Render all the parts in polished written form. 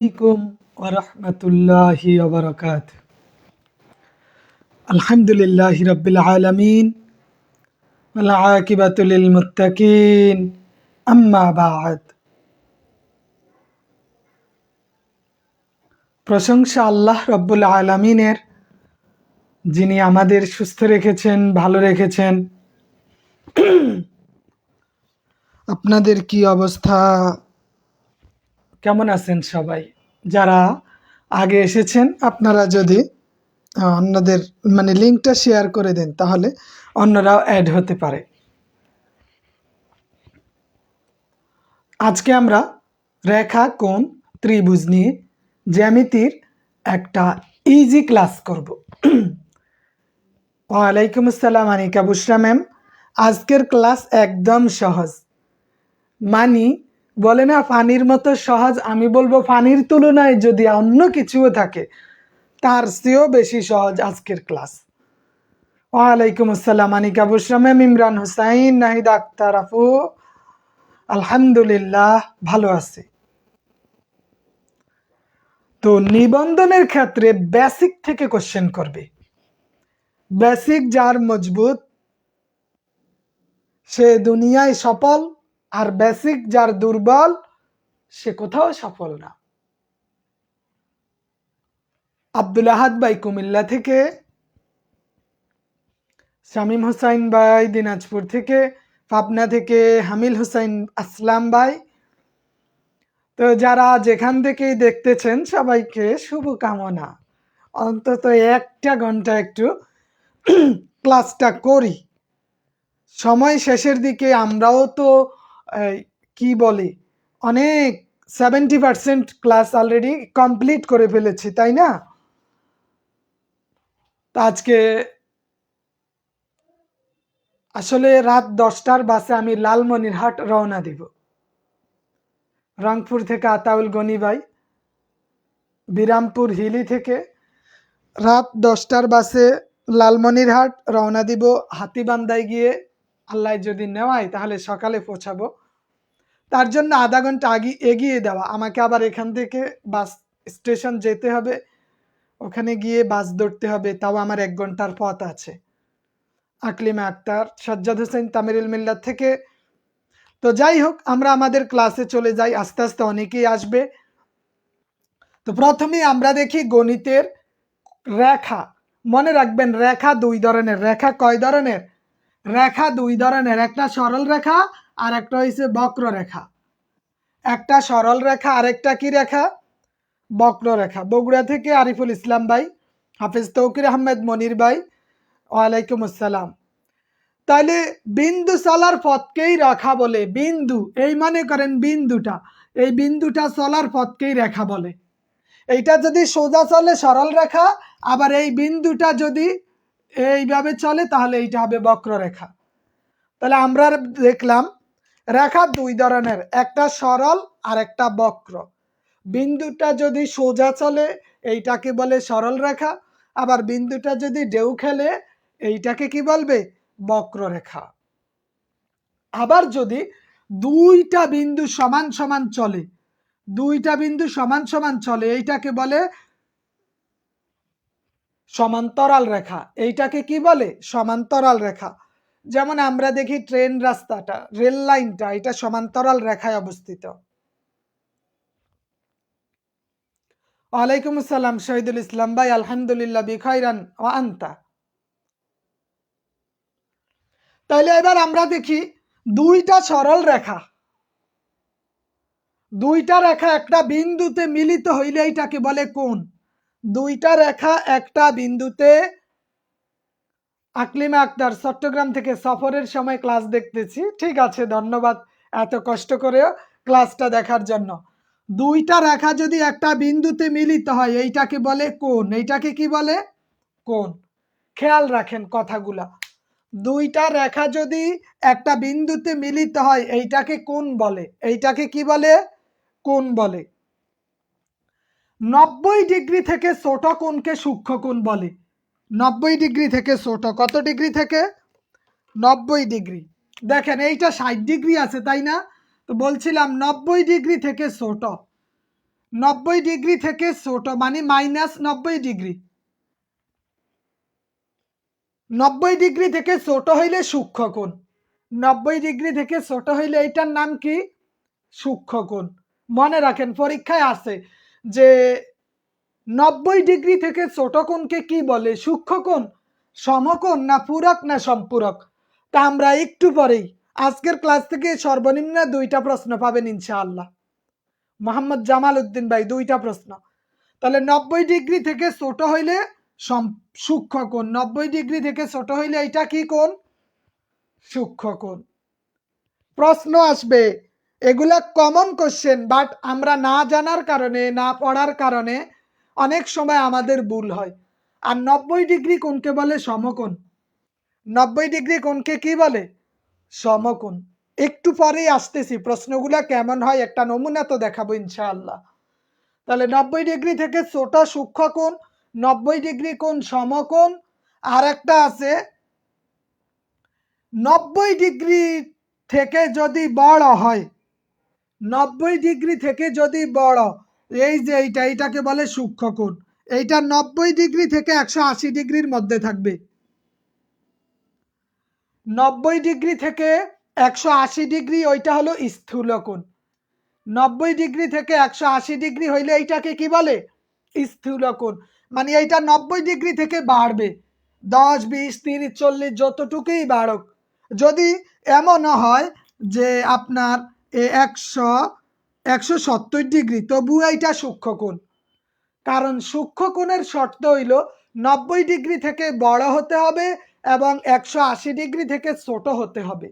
عليكم ورحمة الله وبركاته. الحمد لله رب العالمين والعاقبة للمتقين أما بعد. প্রশংসা আল্লাহ রব্বুল আলামিনের, যিনি আমাদের সুস্থ রেখেছেন, ভালো রেখেছেন। আপনাদের কি অবস্থা? কেমন আছেন সবাই? যারা আগে এসেছেন আপনারা যদি অন্যদের লিঙ্কটা শেয়ার করে দেন, তাহলে অন্যরাও অ্যাড হতে পারে। আজকে আমরা রেখা, কোণ, ত্রিভুজ নিয়ে জ্যামিতির একটা ইজি ক্লাস করব। ওয়ালাইকুম আসসালাম আনিকা বুশরা ম্যাম। আজকের ক্লাস একদম সহজ, বলে না পানির মতো সহজ, আমি বলবো পানির তুলনায় যদি অন্য কিছুও থাকে তার চেয়েও বেশি সহজ আজকের ক্লাস। ওয়ালাইকুম আসসালাম আনিকা বুশরা ম্যাম, ইমরান হুসাইন, নাহিদা আক্তার আপু, আলহামদুলিল্লাহ ভালো আছে। তো নিবন্ধনের ক্ষেত্রে বেসিক থেকে কোশ্চেন করবে। বেসিক যার মজবুত সে দুনিয়ায় সফল, আর বেসিক যার দুর্বল সে কোথাও সফল না। আব্দুল আহাদ ভাই কুমিল্লা থেকে, শামীম হোসাইন ভাই দিনাজপুর থেকে, পাবনা থেকে হামিল হোসাইন আসলাম ভাই। তো যারা যেখান থেকেই দেখতেছেন সবাইকে শুভকামনা। অন্তত একটা ঘন্টা একটু ক্লাসটা করি। সময় শেষের দিকে, আমরাও তো কি বলি, অনেক 70% ক্লাস অলরেডি কমপ্লিট করে ফেলেছি, তাই না? তো আজকে আসলে রাত 10টার বাসে আমি লালমনিরহাট রওনা দিব। রংপুর থেকে আতাউল গনি ভাই, বিরামপুর হিলি থেকে রাত 10টার বাসে লালমনিরহাট রওনা দিব। হাতিবান্ধায় গিয়ে আল্লাহ যদি নেওয়ায় তাহলে সকালে পৌঁছাবো। তার জন্য আধা ঘন্টা আগে এগিয়ে দেওয়া, আমাকে আবার এখান থেকে বাস স্টেশন যেতে হবে, ওখানে গিয়ে বাস ধরতে হবে, তাও আমার 1 ঘন্টার পথ আছে। আকলিমা আক্তার, সাজ্জাদ হোসেন তামিরুল মিল্লাত থেকে। তো যাই হোক, আমরা আমাদের ক্লাসে চলে যাই, আস্তে আস্তে অনেকেই আসবে। তো প্রথমে আমরা দেখি গণিতের রেখা। মনে রাখবেন রেখা 2 ধরনের। রেখা কয় ধরনের? রেখা 2 ধরনের, একটা সরল রেখা আর একটা হইছে বক্ররেখা। একটা সরল রেখা, আরেকটা কি রেখা? বক্ররেখা। বগুড়া থেকে আরিফুল ইসলাম ভাই, হাফেজ তৌকির আহমেদ মনির ভাই, ওয়ালাইকুম আসসালাম। তাহলে বিন্দু চলার পথকেই রেখা বলে। বিন্দু, এই মনে করেন বিন্দুটা, এই বিন্দুটা চলার পথকেই রেখা বলে। এইটা যদি সোজা চলে সরল রেখা, আবার এই বিন্দুটা যদি এইভাবে চলে তাহলে এইটা হবে বক্ররেখা। তাহলে আমরা দেখলাম রেখা 2 ধরনের, একটা সরল আর একটা বক্র। বিন্দুটা যদি সোজা চলে এইটাকে বলে সরল রেখা, আবার বিন্দুটা যদি ঢেউ খেলে এইটাকে কি বলবে? বক্ররেখা। আবার যদি দুইটা বিন্দু সমান সমান চলে, দুইটা বিন্দু সমান সমান চলে এইটাকে বলে সমান্তরাল রেখা। এইটাকে কি বলে? সমান্তরাল রেখা। যেমন আমরা দেখি ট্রেন রাস্তাটা, রেল লাইনটা, এটা সমান্তরাল রেখায় অবস্থিত। ওয়ালাইকুম আসসালাম শহীদুল ইসলাম ভাই, আলহামদুলিল্লাহ বিখাইরান ওয়া আনতা। তাহলে এবার আমরা দেখি দুইটা সরল রেখা, দুইটা রেখা একটা বিন্দুতে মিলিত হইলে এটাকে বলে কোণ। দুইটা রেখা একটা বিন্দুতে, আকলিমা আক্তার চট্টগ্রাম থেকে সফরের সময় ক্লাস দেখতেছি, ঠিক আছে, ধন্যবাদ এত কষ্ট করে ক্লাসটা দেখার জন্য। দুইটা রেখা যদি একটা বিন্দুতে মিলিত হয় এইটাকে বলে কোণ। এইটাকে কি বলে? কোণ। খেয়াল রাখেন কথাগুলা। দুইটা রেখা যদি একটা বিন্দুতে মিলিত হয় এইটাকে কোণ বলে। এইটাকে কি বলে? কোণ বলে। 90 ডিগ্রি থেকে ছোট কোণকে সূক্ষ্ম কোণ বলে। 90 ডিগ্রি থেকে ছোট, কত ডিগ্রি থেকে? 90 ডিগ্রি। দেখেন এইটা 60 ডিগ্রি আছে, তাই না? তো বলছিলাম 90 ডিগ্রি থেকে ছোট, 90 ডিগ্রি থেকে ছোট মানে -90 ডিগ্রি। 90 ডিগ্রি থেকে ছোট হইলে সূক্ষ্মকোণ। 90 ডিগ্রি থেকে ছোট হইলে এইটার নাম কি? সূক্ষ্মকোণ। মনে রাখেন পরীক্ষায় আছে যে 90 ডিগ্রি থেকে ছোট কোণকে কি বলে? সূক্ষ্মকোণ, সমকোণ, না পূরক, না সম্পূরক? তা আমরা একটু পরেই আজকের ক্লাস থেকে সর্বনিম্ন 2টা প্রশ্ন পাবেন ইনশাআল্লাহ। মোহাম্মদ জামাল উদ্দিন ভাই 2টা প্রশ্ন। তাহলে 90 ডিগ্রি থেকে ছোট হইলে সূক্ষ্মকোণ, 90 ডিগ্রি থেকে ছোট হইলে এটা কি কোণ? সূক্ষ্মকোণ। প্রশ্ন আসবে, এগুলা কমন কোশ্চেন, বাট আমরা না জানার কারণে, না পড়ার কারণে অনেক সময় আমাদের ভুল হয়। আর 90 ডিগ্রি কোণকে বলে সমকোণ। 90 ডিগ্রি কোণকে কি বলে? সমকোণ। একটু পরেই আসতেছি, প্রশ্নগুলা কেমন হয় একটা নমুনা তো দেখাবো ইনশাআল্লাহ। তাহলে 90 ডিগ্রি থেকে ছোট সূক্ষ্মকোণ, 90 ডিগ্রি কোণ সমকোণ, আর একটা আছে 90 ডিগ্রি থেকে যদি বড় হয়, 90 ডিগ্রি থেকে যদি বড়, এই যে এইটাকে বলে সূক্ষ্মকোণ। এইটা 90 ডিগ্রি থেকে 180 ডিগ্রির মধ্যে থাকবে। 90 ডিগ্রি থেকে 180 ডিগ্রি ওইটা হলো স্থূলকোণ। 90 ডিগ্রি থেকে 180 ডিগ্রি হইলে এইটাকে কি বলে? স্থূলকোণ। মানে এইটা 90 ডিগ্রি থেকে বাড়বে, 10, 20, 30, 40 যতটুকুই বাড়ুক। যদি এমনও হয় যে আপনার 170 ডিগ্রি, তবু এইটা সূক্ষ্মকোণ। কারণ সূক্ষ্মকোণের শর্ত হইল 90 ডিগ্রি থেকে বড় হতে হবে এবং 180 ডিগ্রি থেকে ছোট হতে হবে।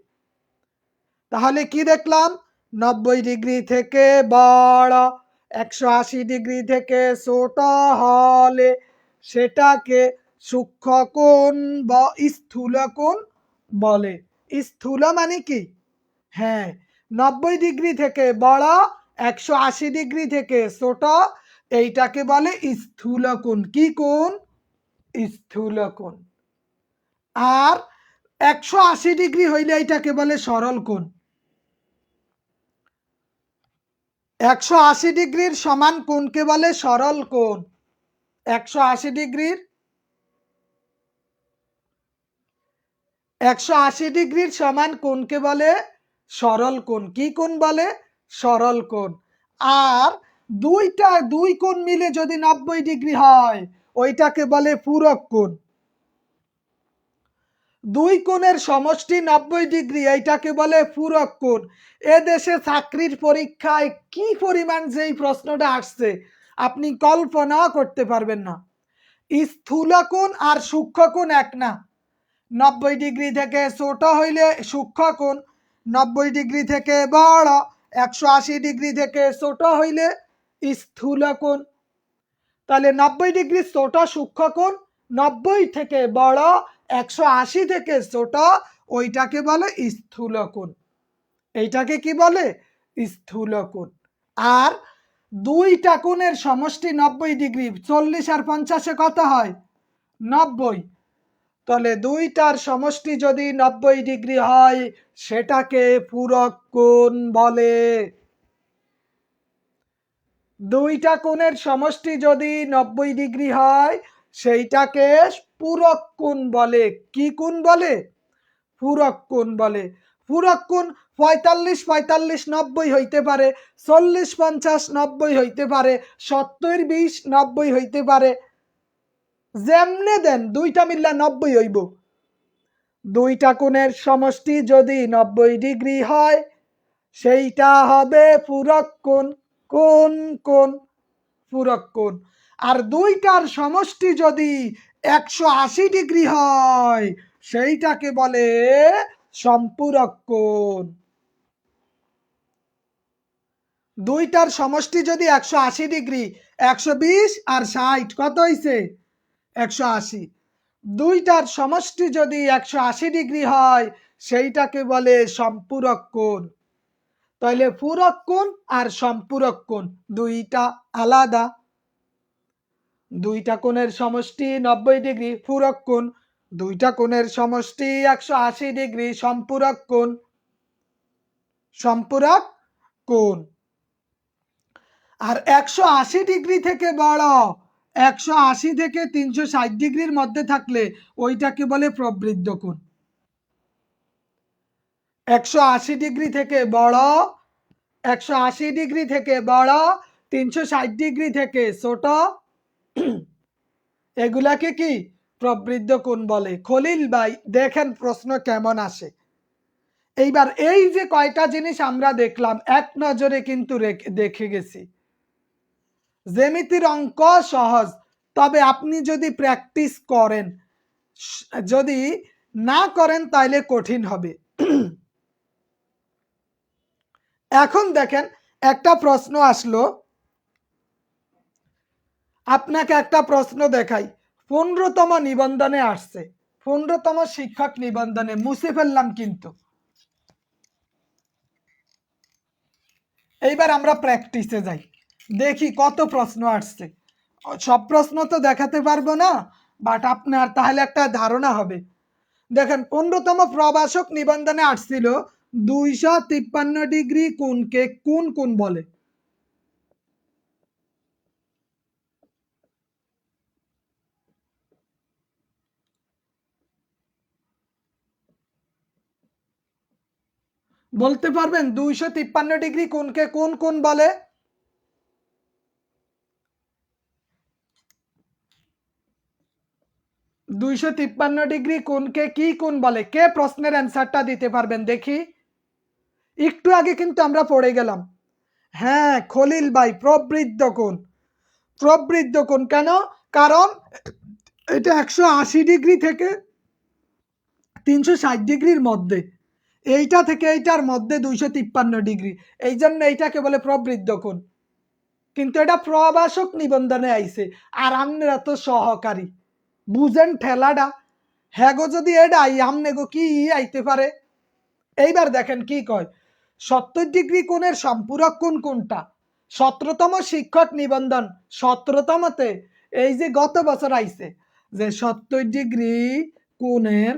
তাহলে কি দেখলাম? 90 ডিগ্রি থেকে বড়, 180 ডিগ্রি থেকে ছোট হলে সেটাকে সূক্ষ্মকোণ বা স্থূলকোণ বলে। স্থূল মানে কি? হ্যাঁ, 90 ডিগ্রি থেকে বড়, 180 ডিগ্রি থেকে ছোট, এইটাকে বলে স্থূলকোণ। কি কোণ? স্থূলকোণ। আর 180 ডিগ্রি হইলে এইটাকে বলে সরল কোণ। 180 ডিগ্রির সমান কোণকে বলে সরল কোণ। 180 ডিগ্রির 180 ডিগ্রির সমান কোণকে বলে সরল কোণ। কি কোণ বলে? সরল কোণ। আর দুই কোণ মিলে যদি 90 ডিগ্রি হয়, ওইটাকে বলে পূরক কোণ। দুই কোণের সমষ্টি 90 ডিগ্রি, এইটাকে বলে পূরক কোণ। এ দেশে চাকরির পরীক্ষায় কি পরিমাণ যেই প্রশ্নটা আসছে আপনি কল্পনা করতে পারবেন না। স্থূলকোণ আর সূক্ষ্মকোণ এক না। 90 ডিগ্রি থেকে ছোট হইলে সূক্ষ্মকোণ, 90 ডিগ্রি থেকে বড়, 180 ডিগ্রি থেকে ছোট হইলে স্থূলকোণ। তাহলে 90 ডিগ্রি ছোট সূক্ষ্মকোণ, 90 থেকে বড়, 180 থেকে ছোট, ওইটাকে বলে স্থূলকোণ। এইটাকে কি বলে? স্থূলকোণ। আর দুইটা কোণের সমষ্টি 90 ডিগ্রি, 40 আর 50 কত হয়? 90। তাহলে দুইটার সমষ্টি যদি 90 ডিগ্রি হয়, সেটাকে পূরক কোণ বলে। দুইটা কোণের সমষ্টি যদি 90 ডিগ্রি হয়, সেইটাকে পূরক কোণ বলে। কি কোণ বলে? পূরক কোণ বলে। পূরক কোণ 45, 45, 90 হইতে পারে, 40, 50, 90 হইতে পারে, 70, 20, 90 হইতে পারে। যেমনে দেন দুইটা মিল্লা 90 হইব। দুইটা কোণের সমষ্টি যদি 90 ডিগ্রি হয়, সেইটা হবে পূরক কোণ। কোন কোণ? পূরক কোণ। আর দুইটার সমষ্টি যদি 180 ডিগ্রি হয়, সেইটাকে বলে সম্পূরক কোণ। দুইটার সমষ্টি যদি 180 ডিগ্রি, 120 আর 60 কত হইছে? 180। দুইটার সমষ্টি যদি 180 ডিগ্রি হয়, সেইটাকে বলে সম্পূরক কোণ। তাহলে পূরক কোণ আর সম্পূরক কোণ দুইটা আলাদা। দুইটা কোণের সমষ্টি 90 ডিগ্রি পূরক কোণ, দুইটা কোণের সমষ্টি 180 ডিগ্রি সম্পূরক কোণ। সম্পূরক কোণ। আর 180 ডিগ্রি থেকে বড় 180 থেকে 360 ডিগ্রির মধ্যে থাকলে ওইটাকে বলে প্রবৃদ্ধ কোণ। 180 ডিগ্রি থেকে বড় 180 ডিগ্রি থেকে বড় 360 ডিগ্রি থেকে ছোট এগুলাকে কি প্রবৃদ্ধ কোণ বলে। খলিল ভাই দেখেন প্রশ্ন কেমন আসে। এইবার এই যে কয়টা জিনিস আমরা দেখলাম এক নজরে কিন্তু দেখে গেছি। জ্যামিতির অঙ্ক সহজ, তবে আপনি যদি প্র্যাকটিস করেন, যদি না করেন তাহলে কঠিন হবে। এখন দেখেন একটা প্রশ্ন আসলো, আপনাকে একটা প্রশ্ন দেখাই। 15তম নিবন্ধনে আসছে, 15তম শিক্ষক নিবন্ধনে, মুছে ফেললাম কিন্তু। এইবার আমরা প্র্যাকটিসে যাই, দেখি কত প্রশ্ন আসছে। সব প্রশ্ন তো দেখাতে পারবো না, বাট আপনার তাহলে একটা ধারণা হবে। দেখেন 15তম প্রভাষক নিবন্ধনে আসছিল 253 ডিগ্রি কোণকে কোন কোণ বলে? বলতে পারবেন 253 ডিগ্রি কোণকে কোন কোণ বলে? দুইশো 253 ডিগ্রি কোণকে কি কোণ বলে? কে প্রশ্নের অ্যান্সারটা দিতে পারবেন দেখি? একটু আগে কিন্তু আমরা পড়ে গেলাম। হ্যাঁ খলিল ভাই, প্রবৃদ্ধ কোণ। প্রবৃদ্ধ কোণ কেন? কারণ এটা 180 ডিগ্রি থেকে 360 ডিগ্রির মধ্যে, এইটা থেকে এইটার মধ্যে 253 ডিগ্রি, এই জন্য এইটাকে বলে প্রবৃদ্ধ কোণ। কিন্তু এটা প্রভাষক নিবন্ধনে আইছে, আর আপনারা তো সহকারী, বুঝেন ঠেলাটা। হ্যাঁ গো, যদি এটা আমনে গো কি আইতে পারে। এইবার দেখেন কি কয়, 70 ডিগ্রি কোণের সম্পূরক কোণ কোনটা? 17তম শিক্ষক নিবন্ধন 17তমতে এই যে গত বছর আইছে যে 70 ডিগ্রি কোণের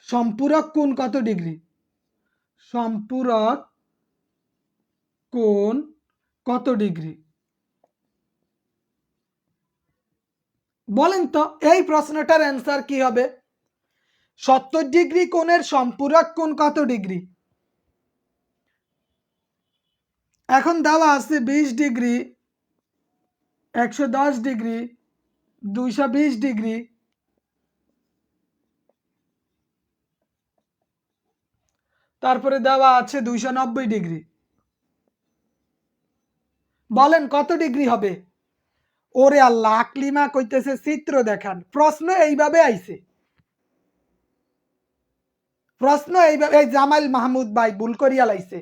সম্পূরক কোণ কত ডিগ্রি? সম্পূরক কোণ কত ডিগ্রি বলেন তো? এই প্রশ্নটার অ্যান্সার কি হবে? 70 ডিগ্রি কোণের সম্পূরক কোণ কত ডিগ্রি? এখন দেওয়া আছে 20 ডিগ্রি, 110 ডিগ্রি, 220 ডিগ্রি, তারপরে দেওয়া আছে 290 ডিগ্রি। বলেন কত ডিগ্রি হবে? ওরে আল্লাহ, আকলিমা কইতেছে চিত্র দেখান। প্রশ্ন এইভাবে আইছে, প্রশ্ন এইভাবে। এই জামাইল মাহমুদ ভাই ভুল করিয়া লাইছে।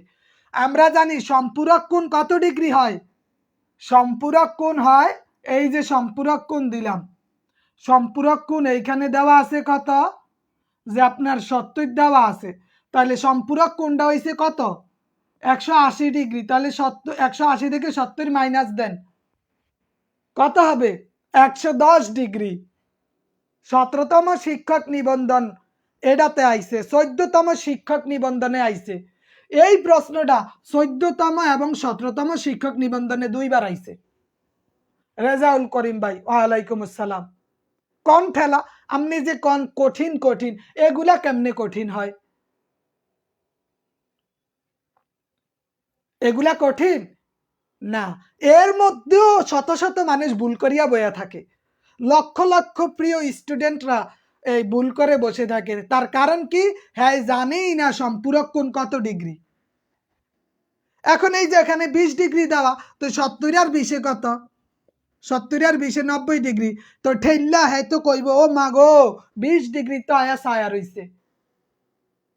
আমরা জানি সম্পূরক কোণ কত ডিগ্রি হয়। সম্পূরক কোণ হয়, এই যে সম্পূরক কোণ দিলাম, সম্পূরক কোণ এইখানে দেওয়া আছে কত? যে আপনার 70 দেওয়া আছে, তাহলে সম্পূরক কোণটা হইছে কত? 180 ডিগ্রি। তাহলে 180 থেকে 70 মাইনাস দেন, কত হবে? 110 ডিগ্রি। 17তম শিক্ষক নিবন্ধন এটাতে আইছে, 14তম শিক্ষক নিবন্ধনে আইছে। এই প্রশ্নটা 14তম এবং 17তম শিক্ষক নিবন্ধনে দুইবার আইছে। রেজাউল করিম ভাই, ওয়ালাইকুম আসসালাম। কোন ঠেলা, আপনি যে কোন কঠিন কঠিন, এগুলা কেমনে কঠিন হয়? এগুলা কঠিন না। এর মধ্যেও শত শত মানুষ ভুল করিয়া বইয়া থাকে, লক্ষ লক্ষ প্রিয় স্টুডেন্টরা এই ভুল করে বসে থাকে। তার কারণ কি? হ্যাঁ জানেই না সম্পূরক কোণ কত ডিগ্রি। এখন এই যে এখানে 20 ডিগ্রি দেওয়া, তো 70 আর 20 কত? 70 আর 20 90 ডিগ্রি। তো ঠেল্লা হ্যাঁ তো কইব ও মা গো 20 ডিগ্রি তো আয়া ছায়া রইছে,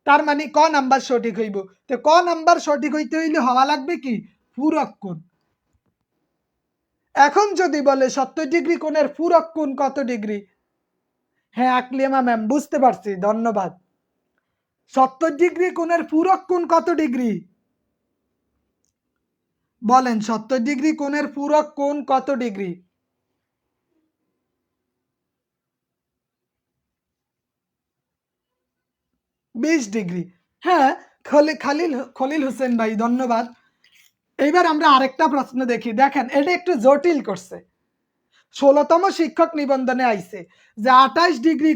তার মানে ক নাম্বার সঠিক হইব। তো ক নাম্বার সঠিক হইতে হইলে হওয়া লাগবে কি? পূরক কোণ। এখন যদি বলে 70 ডিগ্রি কোণের পূরক কোণ কত ডিগ্রি? হ্যাঁ আকলিমা ম্যাম, বুঝতে পারছি, ধন্যবাদ। 70 ডিগ্রি কোণের পূরক কোণ কত ডিগ্রি? বলেন 70 ডিগ্রি কোণের পূরক কোণ কত ডিগ্রি? বিশ ডিগ্রি। হ্যাঁ, খলিল খলিল হোসেন ভাই, ধন্যবাদ। এইবার আমরা আরেকটা প্রশ্ন দেখি, দেখেন এটা একটু জটিল করছে। 16তম শিক্ষক নিবন্ধনে আইছে যে 28 ডিগ্রি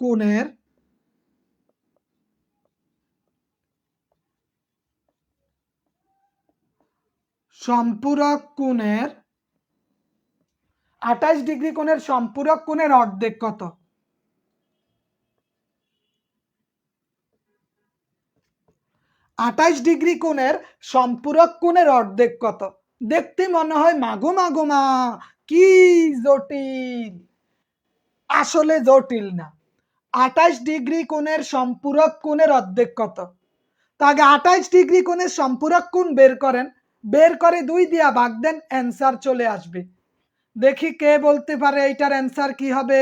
কোণের সম্পূরক কোণের 28 ডিগ্রি কোণের সম্পূরক কোণের অর্ধেক কত? আঠাইশ ডিগ্রি কোণের সম্পূরক কোণের অর্ধেক কত? দেখতে মনে হয় মাগো মাগো মা কি জটিল, আসলে জটিল না। 28 ডিগ্রি কোণের সম্পূরক কোণের অর্ধেক কত? তো আগে 28 ডিগ্রি কোণের সম্পূরক কোণ বের করেন, বের করে 2 দিয়া ভাগ দেন, অ্যান্সার চলে আসবে। দেখি কে বলতে পারে এইটার অ্যান্সার কি হবে?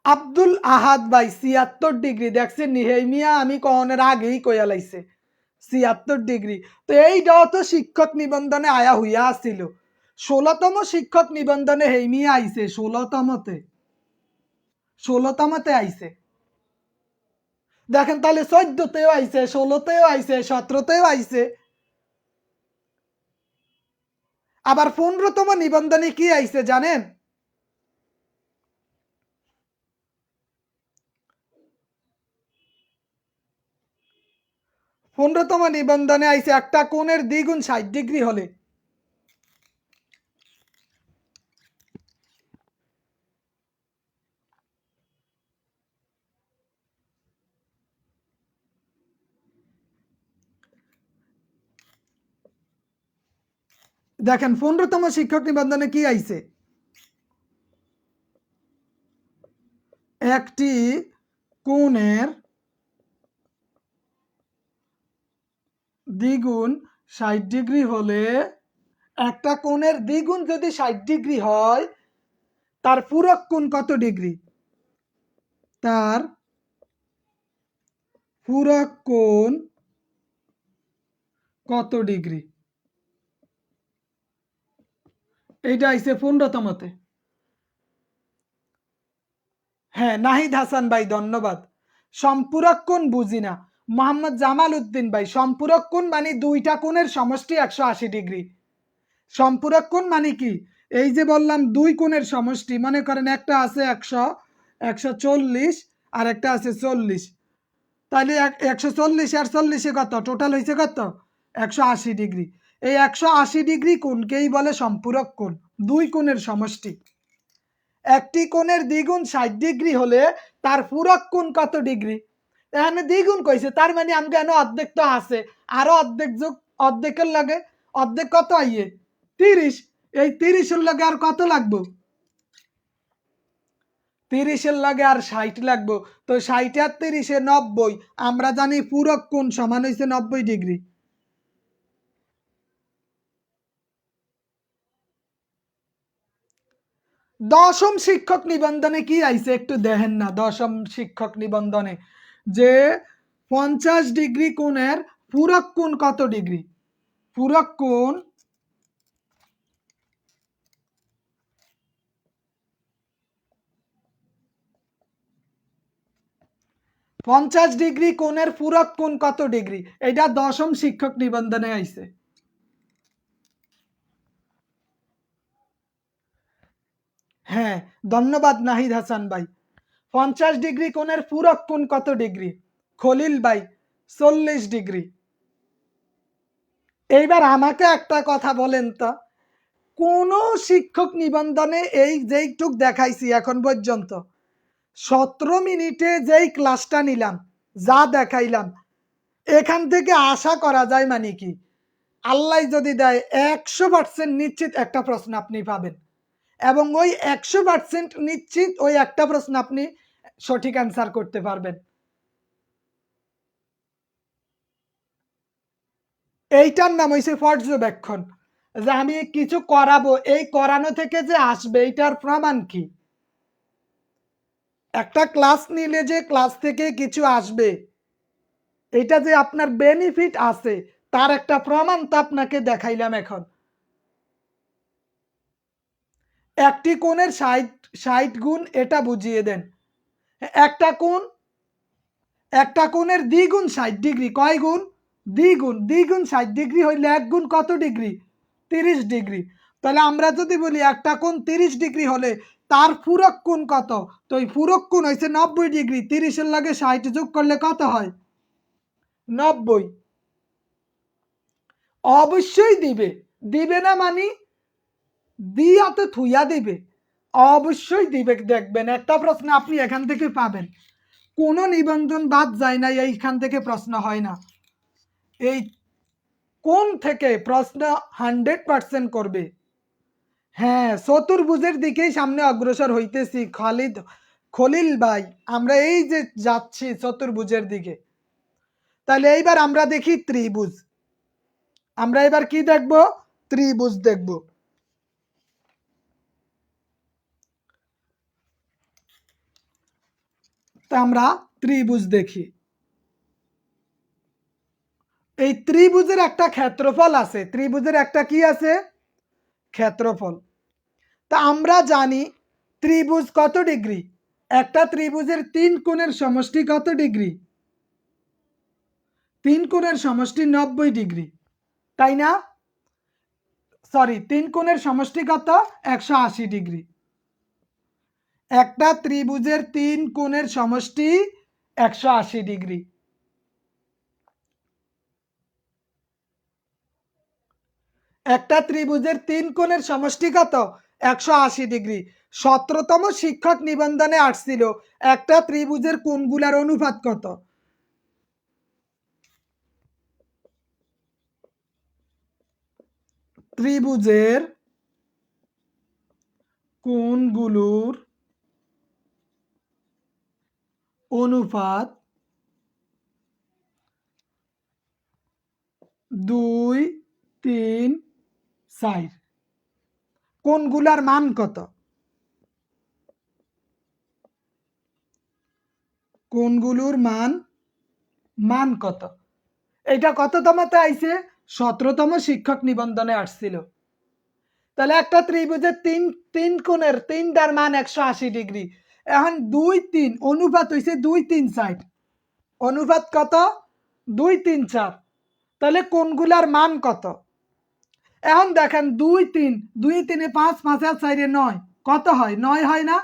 আব্দুল আহাদ ভাই 76 ডিগ্রি। দেখছেন নি হেই মিয়া আমি কনের আগেই কইয়া লাইছে 76 ডিগ্রি। তো এইটাও তো শিক্ষক নিবন্ধনে আয়া হইয়া আসছিল। 16তম শিক্ষক নিবন্ধনে হেই মিয়া আইছে 16তমতে আইছে। দেখেন তাহলে 14তেও আইছে, 16তেও আইছে, 17তেও আইছে। আবার 15তম নিবন্ধনে কি আইছে জানেন? পনেরোতম নিবন্ধনে আইছে একটা কোণের দ্বিগুণ 60 ডিগ্রি হলে। দেখেন 15তম শিক্ষক নিবন্ধনে কি আইছে? একটি কোণের দ্বিগুণ 60 ডিগ্রি হলে, একটা কোণের দ্বিগুণ যদি 60 ডিগ্রি হয় তার পূরক কোণ কত ডিগ্রি? তার পূরক কোণ কত ডিগ্রি? এইটা আইছে 15তমতে। হ্যাঁ নাহিদ হাসান ভাই ধন্যবাদ। সম্পূরক কোণ বুঝি না। মোহাম্মদ জামাল উদ্দিন ভাই সম্পূরক কোণ মানে দুইটা কোণের সমষ্টি 180 ডিগ্রি। সম্পূরক কোণ মানে কি? এই যে বললাম দুই কোণের সমষ্টি, মনে করেন একটা আছে 140 আর একটা আছে 40, তাহলে 140 আর 40 কত টোটাল হয়েছে কত? 180 ডিগ্রি। এই 180 ডিগ্রি কোণকেই বলে সম্পূরক কোণ, দুই কোণের সমষ্টি। একটি কোণের দ্বিগুণ 60 ডিগ্রি হলে তার পূরক কোণ কত ডিগ্রি? এখানে দ্বিগুণ কইছে, তার মানে আমাকে এখানে অর্ধেক তো আছে, আরো অর্ধেক যোগ, অর্ধেকের লাগে অর্ধেক কত আইয়ে 30। এই 30-এর লগে আর কত লাগবো? 30-এর লগে আর 60 লাগবো। তো 60 আর 30-এ 90। আমরা জানি পূরক কোণ সমান হইছে 90 ডিগ্রি। দশম শিক্ষক নিবন্ধনে কি আইছে একটু দেখেন না। দশম শিক্ষক নিবন্ধনে যে 50 ডিগ্রি কোণের পূরক কোণ কত ডিগ্রি? পূরক কোণ 50 ডিগ্রি কোণের পূরক কোণ কত ডিগ্রি? এটা দশম শিক্ষক নিবন্ধনে আইছে। হ্যাঁ ধন্যবাদ নাহিদ হাসান ভাই। 50 ডিগ্রি কোণের পূরক কোণ কত ডিগ্রি? খলিল ভাই 40 ডিগ্রি। এইবার আমাকে একটা কথা বলেন তো, কোন শিক্ষক নিবন্ধনে এই যেইটুক দেখাইছি এখন পর্যন্ত 17 মিনিটে যেই ক্লাসটা নিলাম, যা দেখাইলাম, এখান থেকে আশা করা যায় মানে কি আল্লাহ যদি দেয় 100% নিশ্চিত একটা প্রশ্ন আপনি পাবেন, এবং ওই 100% নিশ্চিত ওই একটা প্রশ্ন আপনি সঠিক অ্যান্সার করতে পারবেন। এইটার নাম হইছে পর্যবেক্ষণ। যে আমি কিছু করাবো, এই করানো থেকে যে আসবে এইটার প্রমাণ কি? একটা ক্লাস নিলে যে ক্লাস থেকে কিছু আসবে, এটা যে আপনার বেনিফিট আছে তার একটা প্রমাণ তো আপনাকে দেখাইলাম এখন। একটি কোণের 60 গুণ এটা বুঝিয়ে দেন। একটা কোণের দ্বিগুণ 60 ডিগ্রি, কয় গুণ? দ্বিগুণ 60 ডিগ্রি হইলে এক গুণ কত ডিগ্রি? 30 ডিগ্রি। তাহলে আমরা যদি বলি একটা কোণ 30 ডিগ্রি হলে তার পূরক কোণ কত? তো এই পূরক কোণ হইছে 90 ডিগ্রি। 30 এর লগে 60 যোগ করলে কত হয়? 90। অবশ্যই দিবে না মানে দিয়া তো থুইয়া দিবে, অবশ্যই দিবে। দেখবেন একটা প্রশ্ন আপনি এখান থেকে পাবেন, কোনো নিবন্ধন বাদ যায় না, এইখান থেকে প্রশ্ন হয় না। এই কোন থেকে প্রশ্ন 100% করবে। হ্যাঁ, চতুর্ভুজের দিকেই সামনে অগ্রসর হইতেছি খলিল ভাই, আমরা এই যে যাচ্ছি চতুর্ভুজের দিকে। তাহলে এইবার আমরা দেখি ত্রিভুজ। আমরা এবার কি দেখব? ত্রিভুজ দেখব। তা আমরা ত্রিভুজ দেখি। এই ত্রিভুজের একটা ক্ষেত্রফল আছে। ত্রিভুজের একটা কি আছে? ক্ষেত্রফল। তা আমরা জানি ত্রিভুজ কত ডিগ্রি? একটা ত্রিভুজের 3 কোণের সমষ্টি কত ডিগ্রি? 3 কোণের সমষ্টি 90 ডিগ্রি, তাই না? সরি, 3 কোণের সমষ্টি কত? 180 ডিগ্রি। একটা ত্রিভুজের 3 কোণের সমষ্টি 180 ডিগ্রি। একটা ত্রিভুজের 3 কোণের সমষ্টি কত? 180 ডিগ্রি। 17তম শিক্ষক নিবন্ধনে আসছিল একটা ত্রিভুজের কোণগুলার অনুপাত কত? ত্রিভুজের কোণগুলোর অনুপাত 2, 3, 4। কোণগুলার মান কত? কোণগুলোর মান কত? এটা কততমতে আইছে? 17তম শিক্ষক নিবন্ধনে আসছিল। তাহলে একটা ত্রিভুজের তিন কোণের তিনটার মান 180 ডিগ্রি। এখন 2, 3 অনুপাত হইছে 2, 3, 4। অনুপাত কত? 2, 3, 4। তাহলে কোণগুলার মান কত? এখন দেখেন 2, 3, 2, 3 5, 5 আর 4 9, কত হয়? 9 হয় না?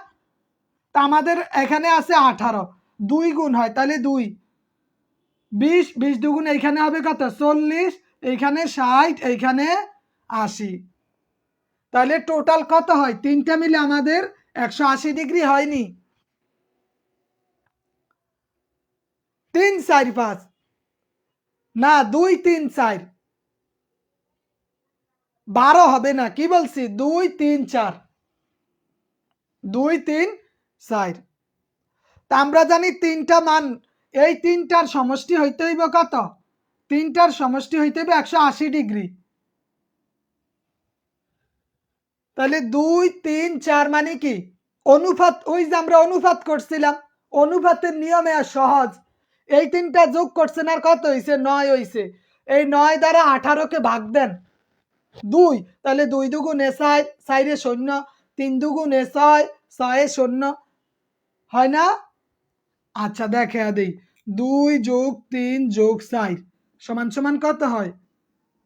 তা আমাদের এখানে আছে 18, 2 গুণ হয় তাহলে 2, 20, 20 দুগুণ এইখানে হবে কত? 40, এইখানে 60, এইখানে 80। তাহলে টোটাল কত হয়? তিনটা মিলে আমাদের 180 ডিগ্রি হয়নি? 3, 4, 5 না, 2, 3, 4 12 হবে না। কি বলছি? 2, 3, 4 2, 3, 4। তা আমরা জানি তিনটা মান, এই তিনটার সমষ্টি হইতে হইব কত? তিনটার সমষ্টি হইতে হবে 180 ডিগ্রি। তাহলে 2, 3, 4 মানে কি? অনুপাত। ওই যে আমরা অনুপাত করছিলাম, অনুপাতের নিয়মে আর সহজ। এই তিনটা যোগ করছেন আর কত হইছে? 9 হইছে। এই 9 দ্বারা 18কে ভাগ দেন 2, তাহলে 2 দুগুণে 4, 4 এ 0, 3 দুগুণে 6, 6 এ 0 হয় না? আচ্ছা দেখে দেই, 2 যোগ 3 যোগ 4 সমান সমান কত হয়?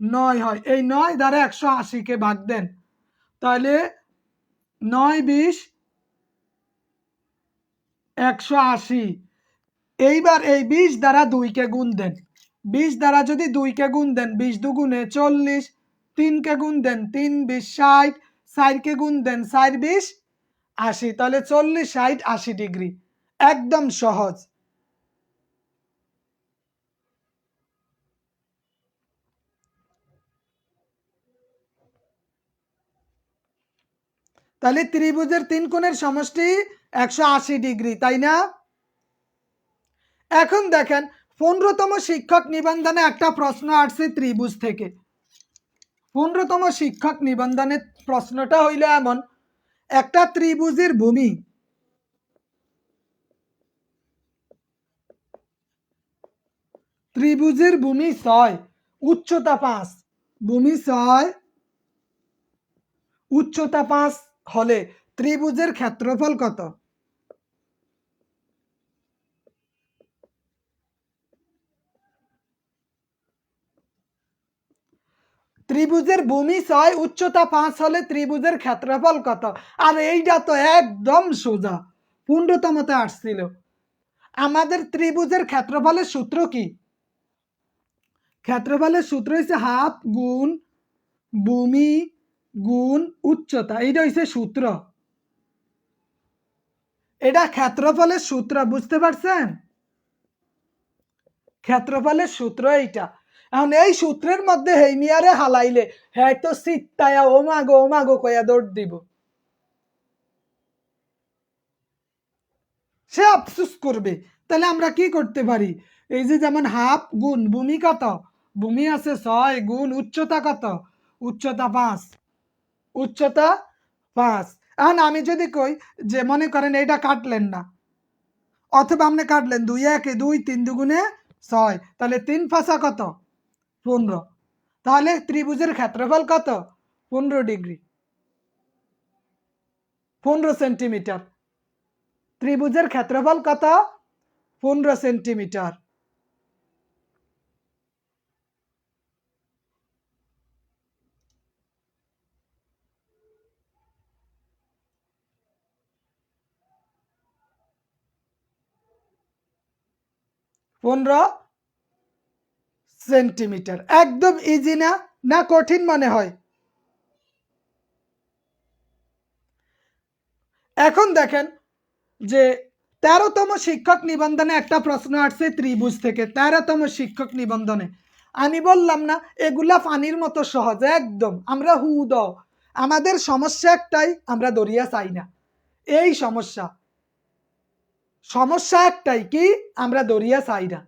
9 হয়। এই 9 দ্বারা 180কে ভাগ দেন, তাহলে 9, 20, 180। এইবার এই 20 দ্বারা 2কে গুণ দেন। 20 দ্বারা যদি 2কে গুণ দেন, 20 দুগুণে 40, 3কে গুণ দেন, 3, 20, 60, 4কে গুণ দেন, 4, 20, 80। তাহলে 40, 60, 80 ডিগ্রি। একদম সহজ। তাহলে ত্রিভুজের 3 কোণের সমষ্টি 180 ডিগ্রি, তাই না? এখন দেখেন 15তম শিক্ষক নিবন্ধনে একটা প্রশ্ন আসছে ত্রিভুজ থেকে। 15তম শিক্ষক নিবন্ধনে প্রশ্নটা হইল এমন, একটা ত্রিভুজের ভূমি ত্রিভুজের ভূমি 6, উচ্চতা 5, ভূমি 6, উচ্চতা 5 হলে ত্রিভুজের ক্ষেত্রফল কত? ত্রিভুজের ভূমি 6 উচ্চতা 5 হলে ত্রিভুজের ক্ষেত্রফল কত? আর এইটা তো একদম সোজা, 15তমতে আসছিল। আমাদের ত্রিভুজের ক্ষেত্রফলের সূত্র কি? ক্ষেত্রফলের সূত্র হচ্ছে হাফ গুণ ভূমি গুণ উচ্চতা, এইটা হচ্ছে সূত্র। এটা ক্ষেত্রফলের সূত্র, বুঝতে পারছেন? ক্ষেত্রফলের সূত্র এইটা। এখন এই সূত্রের মধ্যে হেই মিয়ারে হালাইলে হ্যাঁ তো সিত্তায়া ওমাগো কয়া দৌড় দিব, সে আফসুস করবে। তাহলে আমরা কি করতে পারি? এই যে যেমন হাফ গুণ ভূমি কত? ভূমি আছে 6 গুণ উচ্চতা কত? উচ্চতা 5, উচ্চতা 5। এখন আমি যদি কই যে মনে করেন এইটা কাটলেন না, অথবা আপনি কাটলেন 2 1 2 3 দুগুণে 6, তাহলে 3 5 কত? 15। তাহলে ত্রিভুজের ক্ষেত্রফল কত? 15 ডিগ্রি, 15 সেন্টিমিটার। ত্রিভুজের ক্ষেত্রফল কত? 15 সেন্টিমিটার। পনেরো সেন্টিমিটার। একদম ইজি না? না কঠিন মনে হয়? এখন দেখেন যে 13তম শিক্ষক নিবন্ধনে একটা প্রশ্ন আসছে ত্রিভুজ থেকে। 13তম শিক্ষক নিবন্ধনে আমি বললাম না এগুলা পানির মতো সহজ, একদম আমরা হু দাও। আমাদের সমস্যা একটাই, আমরা দরিয়া চাই না। এই সমস্যা, সমস্যা একটাই কি? আমরা দরিয়া চাই না।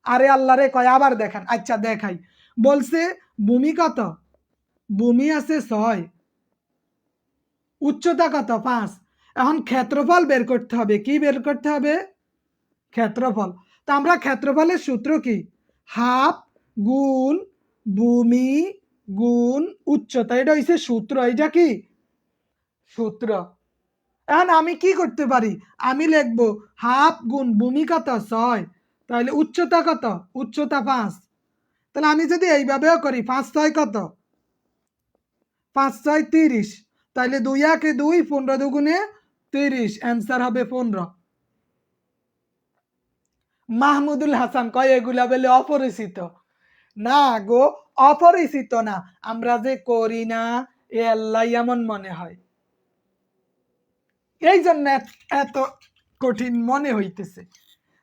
আরে আল্লাহ রে কয় আবার দেখান। আচ্ছা দেখাই। বলছে ভূমি কত? ভূমি আছে 6, উচ্চতা কত? 5। এখন ক্ষেত্রফল বের করতে হবে। কি বের করতে হবে? ক্ষেত্রফল। তা আমরা ক্ষেত্রফলের সূত্র কি? হাফ গুণ ভূমি গুণ উচ্চতা, এটা হচ্ছে সূত্র। এটা কি সূত্র? এখন আমি কি করতে পারি? আমি লিখবো হাফ গুণ ভূমি কত? 6, তাহলে উচ্চতা কত? উচ্চতা 5। তাহলে আমি যদি এইভাবেও করি 5 6 কত? 5 6 30, তাহলে 2 1 2 15 দুগুণে 30, অ্যান্সার হবে 15। মাহমুদুল হাসান কয় এগুলা বলে অপরিচিত। না গো, অপরিচিত না, আমরা যে করি না এ আল্লাহ এমন মনে হয়, এই জন্য এত কঠিন মনে হইতেছে।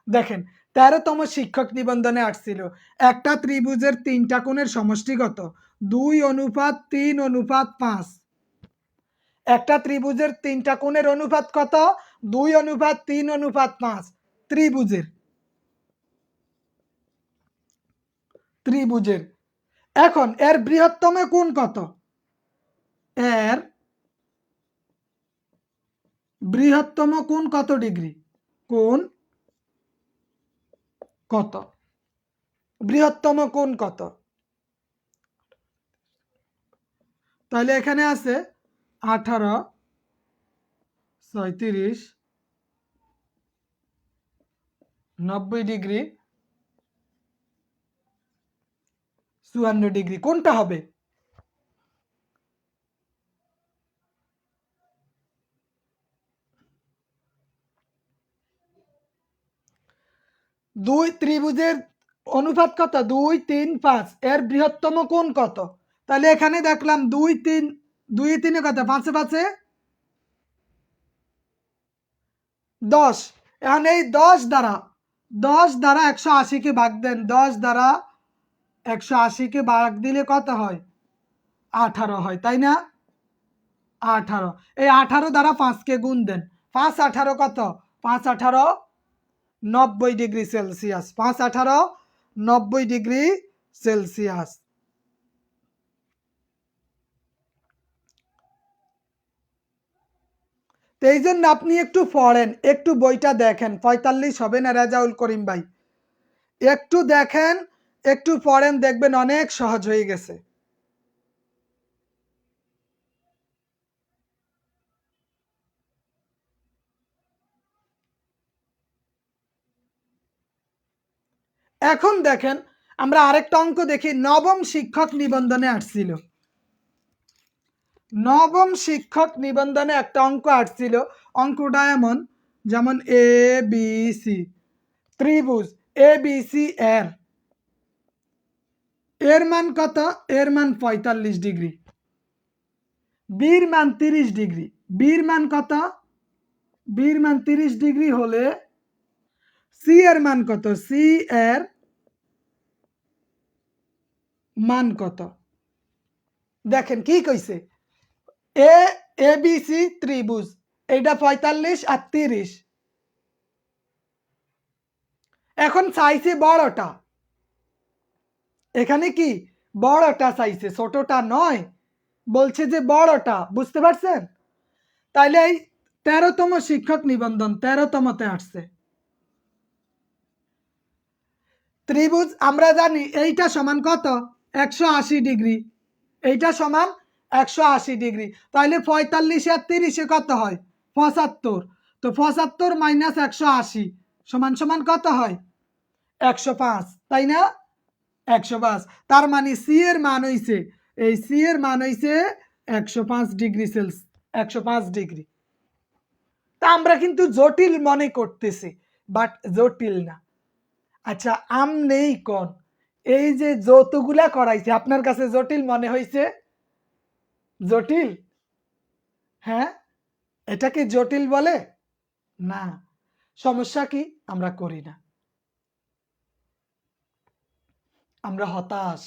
দেখেন 13তম শিক্ষক নিবন্ধনে আসছিল একটা ত্রিভুজের 3টা কোণের সমষ্টি কত? 2:3:5। একটা ত্রিভুজের 3টা কোণের অনুপাত কত? 2:3:5। ত্রিভুজের, ত্রিভুজের। এখন এর বৃহত্তম কোণ কত? এর বৃহত্তম কোণ কত ডিগ্রি? কোণ কত? বৃহত্তম কোণ কত? তাহলে এখানে আছে 18 36 90 ডিগ্রি 54 ডিগ্রি। কোনটা হবে? দুই ত্রিভুজের অনুপাত কত? 2:3:5। এর বৃহত্তম কোণ কত? তাহলে এখানে দেখলাম 2 3, 2 3 কত? 5 5 10। এখন এই 10 দ্বারা 180-কে ভাগ দেন। 10 দ্বারা 180-কে ভাগ দিলে কত হয়? 18 হয়, তাই না? 18। এই 18 দ্বারা 5-কে গুণ দেন। 5 18 কত? 5 18 90 ডিগ্রি সেলসিয়াস। 5 18 90 degree Celsius. তো এই জন্য আপনি একটু পড়েন, একটু বইটা দেখেন। 45 হবে না রেজাউল করিম ভাই? একটু দেখেন, একটু পড়েন, দেখবেন অনেক সহজ হয়ে গেছে। এখন দেখেন আমরা আরেকটা অঙ্ক দেখি। নবম শিক্ষক নিবন্ধনে আসছিল, নবম শিক্ষক নিবন্ধনে একটা অঙ্ক আসছিল। অঙ্কটা এমন, যেমন এ বি সি ত্রিভুজ এ বি সি এর মান কত? এর মান 45 ডিগ্রি, বির মান 30 ডিগ্রি। বির মান কত? বির মান 30 ডিগ্রি হলে সি এর মান কত? সি এর মান কত? দেখেন কি কইছে, এ এ বি সি ত্রিভুজ, এইটা 45 আর 30। এখন চাইছে বড়টা, এখানে কি বড়টা চাইছে, ছোটটা নয়, বলছে যে বড়টা, বুঝতে পারছেন? তাইলে এই 13তম শিক্ষক নিবন্ধন 13তমতে আসছে। ত্রিভুজ আমরা জানি এইটা সমান কত? 180 ডিগ্রি, এইটা সমান 180 ডিগ্রি। তাহলে 45 আর 30 কত হয়? 75। তো 75 মাইনাস 180 সমান সমান কত হয়? 105, তাই না? 105। তার মানে সি এর মান হইছে, এই সি এর মান হইছে 105 ডিগ্রি সেলসিয়াস, 105 ডিগ্রি। তা আমরা কিন্তু জটিল মনে করতেছি, বাট জটিল না। আচ্ছা আমনেই কোন, এই যে যতগুলা করাইছে আপনার কাছে জটিল মনে হইছে? জটিল? হ্যাঁ, এটাকে জটিল বলে না। সমস্যা কি? আমরা করি না, আমরা হতাশ।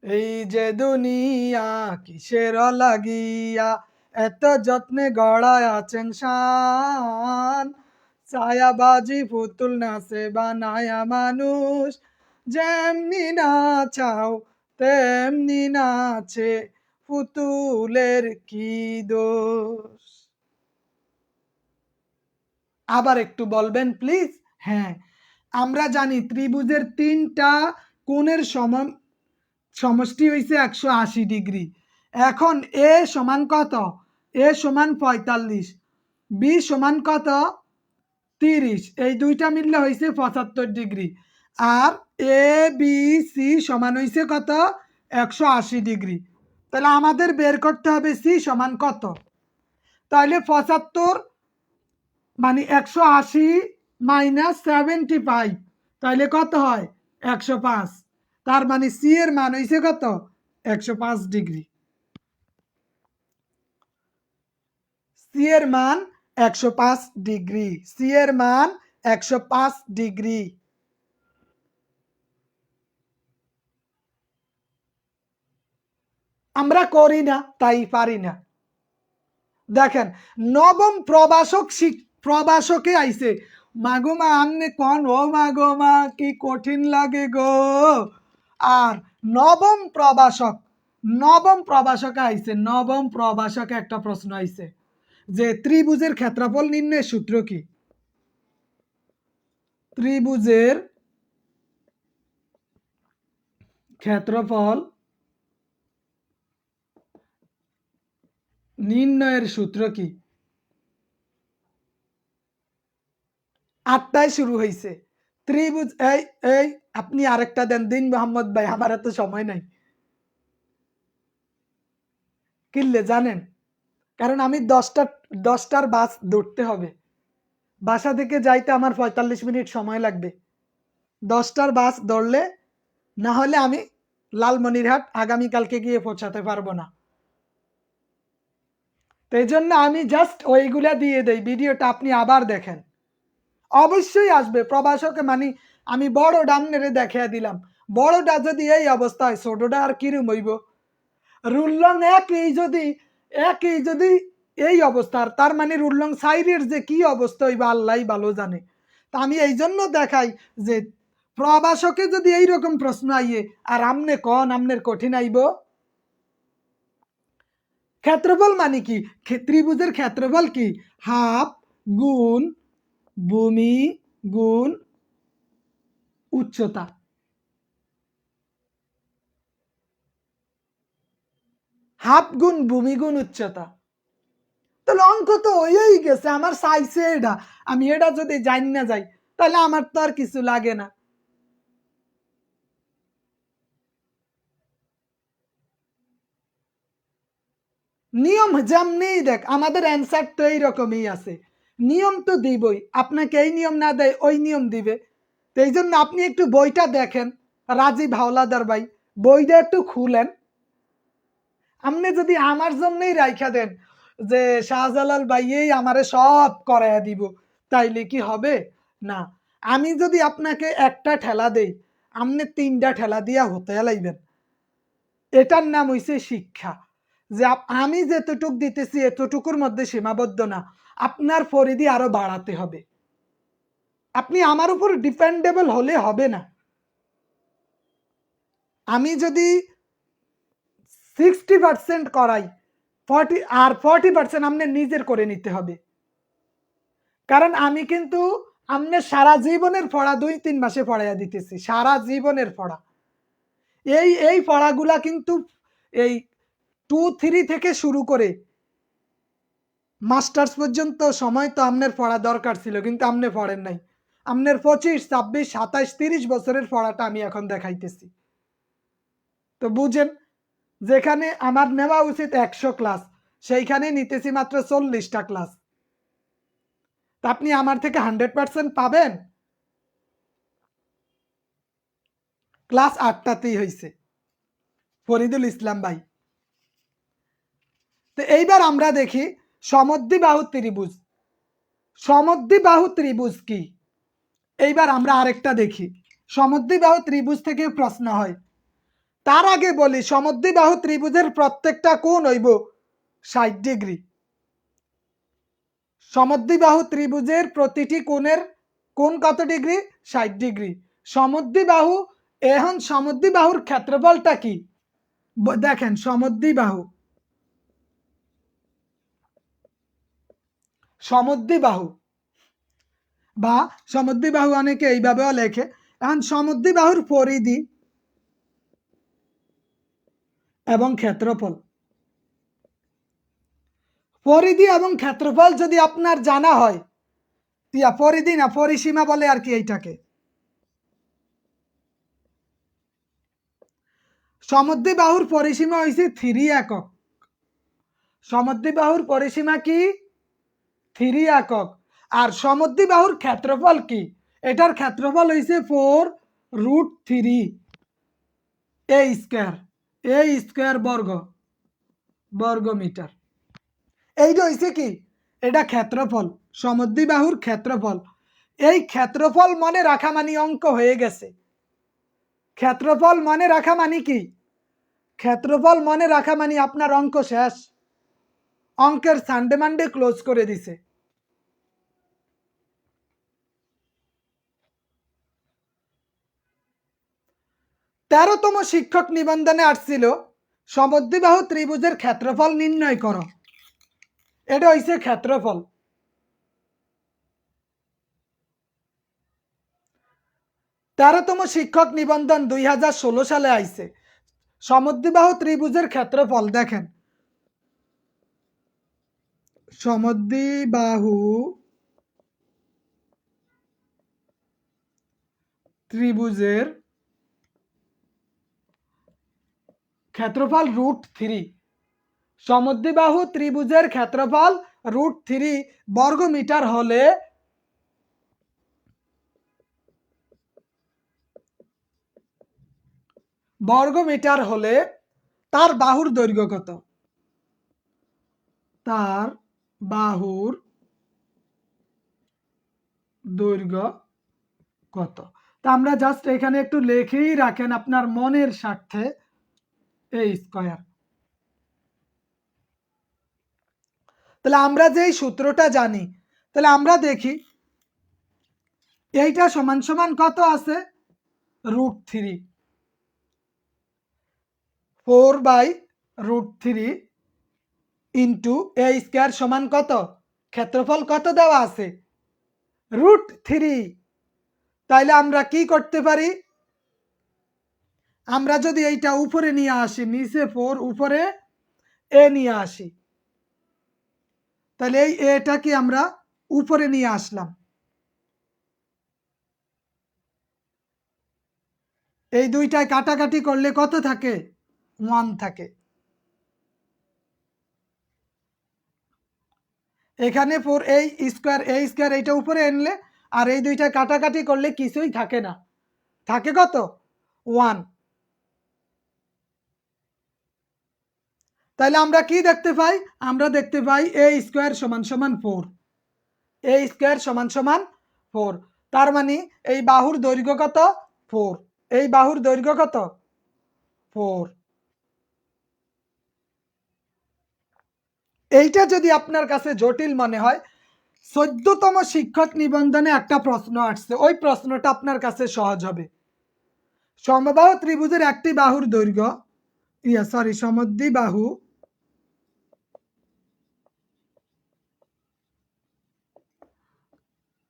এই যে দুনিয়া কিসের লাগিয়া এত যত্নে গড়ায় আছেন শান, ছায়াবাজি পুতুল নাচে বানায়া মানুষ, যেমনি নাচাও তেমনি নাচে, পুতুলের কি দোষ? আবার একটু বলবেন প্লিজ। হ্যাঁ, আমরা জানি ত্রিভুজের 3টা কোণের সমষ্টি হইছে 180 ডিগ্রি। এখন এ সমান কত? এ সমান 45, বি সমান কত? 30, এই দুইটা মিললে হইছে 75 degree. R A B C সমান হইছে কত? 180 ডিগ্রি। তাহলে আমাদের বের করতে হবে সি সমান কত। তাহলে 75 মানে 180 মাইনাস 75, তাহলে কত হয়? 105। তার মানে সি এর মান হইছে কত? 105 ডিগ্রি। সি এর মান 105 ডিগ্রি, সি এর মান 105 ডিগ্রি। আমরা করি না, তাই পারি না। দেখেন নবম প্রবাসকে আইছে, মাগো মা আমনে কোন, ও মাগো মা কি কঠিন লাগে গো। আর নবম প্রবাসকে আইছে, নবম প্রবাসকে একটা প্রশ্ন আইছে যে ত্রিভুজের ক্ষেত্রফল নির্ণয়ের সূত্র কি? ত্রিভুজের ক্ষেত্রফল নির্ণয়ের সূত্র কি? 8টায় শুরু হয়েছে। ত্রিভুজ এই এই আপনি আরেকটা দেন দিন মোহাম্মদ ভাই, আমার এত সময় নাই। কিনলে জানেন, কারণ আমি 10টার বাস ধরতে হবে, বাসা থেকে যাইতে আমার 45 মিনিট সময় লাগবে। 10টার বাস ধরলে না হলে আমি লালমনিরহাট আগামীকালকে গিয়ে পৌঁছাতে পারবো না। তো এই জন্য আমি জাস্ট ওইগুলা দিয়ে দেই, ভিডিওটা আপনি আবার দেখেন। অবশ্যই আসবে প্রবাসকে, মানে আমি বড় ডামনেরে দেখিয়ে দিলাম, বড়টা যদি এই অবস্থা হয় ছোটটা আর কিরম হইব। রুললং একই যদি এই অবস্থার, তার মানে রুললং সাইডের যে কি অবস্থা হইব আল্লাহ ভালো জানে। তা আমি এই জন্য দেখাই যে প্রবাসকে যদি এইরকম প্রশ্ন আইয়ে আর আমনে কন আমনের কঠিন আইব। ক্ষেত্রফল মানে কি? ত্রিভুজের ক্ষেত্রফল কি? হাফ গুণ ভূমি গুণ উচ্চতা। হাফ গুণ ভূমি গুণ উচ্চতা। তাহলে অঙ্ক তো হয়েই গেছে, আমার চাইছে এটা, আমি এটা যদি জানি না যাই তাহলে আমার তো আর কিছু লাগে না। নিয়ম যেমনি দেখ, আমাদের অ্যান্সার তো এইরকমই আছে, নিয়ম তো দিবই, আপনাকে এই নিয়ম না দেয় ওই নিয়ম দিবে। তো এই জন্য আপনি একটু বইটা দেখেন, রাজীব হাওলাদার ভাই, বইটা একটু খুলেন। আপনি যদি আমার জন্যই রাইখা দেন যে শাহজালাল ভাইয়েই আমারে সব করাইয়া দিব, তাইলে কি হবে? না। আমি যদি আপনাকে একটা ঠেলা দেই, আপনি 3টা ঠেলা দিয়া হতে লাইবেন। এটার নাম হইছে শিক্ষা, যে আমি যেতটুক দিতেছি এতটুকুর মধ্যে সীমাবদ্ধ না, আপনার পরিধি আরো বাড়াতে হবে। আপনি আমার উপর ডিপেন্ডেবল হলে হবে না। আমি যদি 60% করাই, 40% আপনি নিজের করে নিতে হবে। কারণ আমি কিন্তু আপনার সারা জীবনের পড়া 2-3 মাসে পড়াইয়া দিতেছি, সারা জীবনের পড়া। এই পড়াগুলা কিন্তু এই 2-3 থেকে শুরু করে মাস্টার্স পর্যন্ত সময় তো আপনার পড়া দরকার ছিল, কিন্তু আপনি পড়েন নাই। আপনার 25, 26, 27, 30 বছরের পড়াটা আমি এখন দেখাইতেছি। তো বুঝেন, যেখানে আমার নেওয়া উচিত 100 ক্লাস, সেইখানে নিতেছি মাত্র 40টা ক্লাস। তা আপনি আমার থেকে 100% পাবেন? ক্লাস 8টাতেই হয়েছে, ফরিদুল ইসলাম ভাই। তো এইবার আমরা দেখি সমদ্বিবাহু ত্রিভুজ। সমদ্বিবাহু ত্রিভুজ কি? এইবার আমরা আরেকটা দেখি, সমদ্বিবাহু ত্রিভুজ থেকে প্রশ্ন হয়। তার আগে বলি, সমদ্বিবাহু ত্রিভুজের প্রত্যেকটা কোণ হইব 60 ডিগ্রি। সমদ্বিবাহু ত্রিভুজের প্রতিটি কোণের কোণ কত ডিগ্রি? 60 ডিগ্রি। সমদ্বিবাহু, এখন সমদ্বিবাহুর ক্ষেত্রফলটা কি দেখেন, সমদ্বিবাহু, সমদ্বিবাহু বা সমদ্বিবাহু অনেকে এইভাবেও লেখে। এখন সমদ্বিবাহুর পরিধি এবং ক্ষেত্রফল, পরিধি এবং ক্ষেত্রফল যদি আপনার জানা হয়, পরিধি না পরিসীমা বলে আর কি এইটাকে। সমদ্বিবাহুর পরিসীমা হইছে 3 একক। সমদ্বিবাহুর পরিসীমা কি? 3 একক। আর সমদ্বিবাহুর ক্ষেত্রফল কি? এটার ক্ষেত্রফল হইছে 4√3 a স্কয়ার, a স্কয়ার বর্গ মিটার। এইটা হইছে কি? এটা ক্ষেত্রফল, সমদ্বিবাহুর ক্ষেত্রফল। এই ক্ষেত্রফল মনে রাখা মানে অঙ্ক হয়ে গেছে। ক্ষেত্রফল মনে রাখা মানে কি? ক্ষেত্রফল মনে রাখা মানে আপনার অঙ্ক শেষ, অঙ্কের সানডে মানডে ক্লোজ করে দিছে। তেরোতম শিক্ষক নিবন্ধনে আসছিল সমদ্বিবাহু ত্রিভুজের ক্ষেত্রফল নির্ণয় করো। এটা হইছে ক্ষেত্রফল। তেরোতম শিক্ষক নিবন্ধন 2016 সালে আইছে। সমদ্বিবাহু ত্রিভুজের ক্ষেত্রফল দেখেন, সমদ্বিবাহু ত্রিভুজের ক্ষেত্রফল √3। সমদ্বিবাহু ত্রিভুজের ক্ষেত্রফল √3 বর্গ মিটার হলে তার বাহুর দৈর্ঘ্য কত? তার বাহুর দৈর্ঘ্য কত? তা আমরা জাস্ট এখানে একটু লিখেই রাখেন আপনার মনের স্বার্থে, a স্কয়ার। তাহলে আমরা যেই সূত্রটা জানি, তাহলে আমরা দেখি এইটা সমান সমান কত আছে? √3, 4/√3 ইন্টু a স্কয়ার সমান কত? ক্ষেত্রফল কত দেওয়া আছে? √3। তাইলে আমরা কি করতে পারি? আমরা যদি এইটা উপরে নিয়ে আসি, নিচে 4 উপরে a নিয়ে আসি, তাহলে এই এটা কি আমরা উপরে নিয়ে আসলাম, এই দুইটায় কাটাকাটি করলে কত থাকে? 1 থাকে। এখানে 4a স্কোয়ার a স্কোয়ার এইটা উপরে আনলে আর এই দুইটা কাটাকাটি করলে কিছুই থাকে না, থাকে কত 1। তাহলে আমরা কি দেখতে পাই, আমরা দেখতে পাই a স্কোয়ার সমান সমান 4, a স্কোয়ার সমান সমান 4। তার মানে এই বাহুর দৈর্ঘ্য কত 4, এই বাহুর দৈর্ঘ্য কত 4। এইটা যদি আপনার কাছে জটিল মনে হয়, 14তম শিক্ষক নিবন্ধনে একটা প্রশ্ন আসছে, ওই প্রশ্নটা আপনার কাছে সহজ হবে। সমবাহু ত্রিভুজের একটি বাহুর দৈর্ঘ্য সমদ্বিবাহু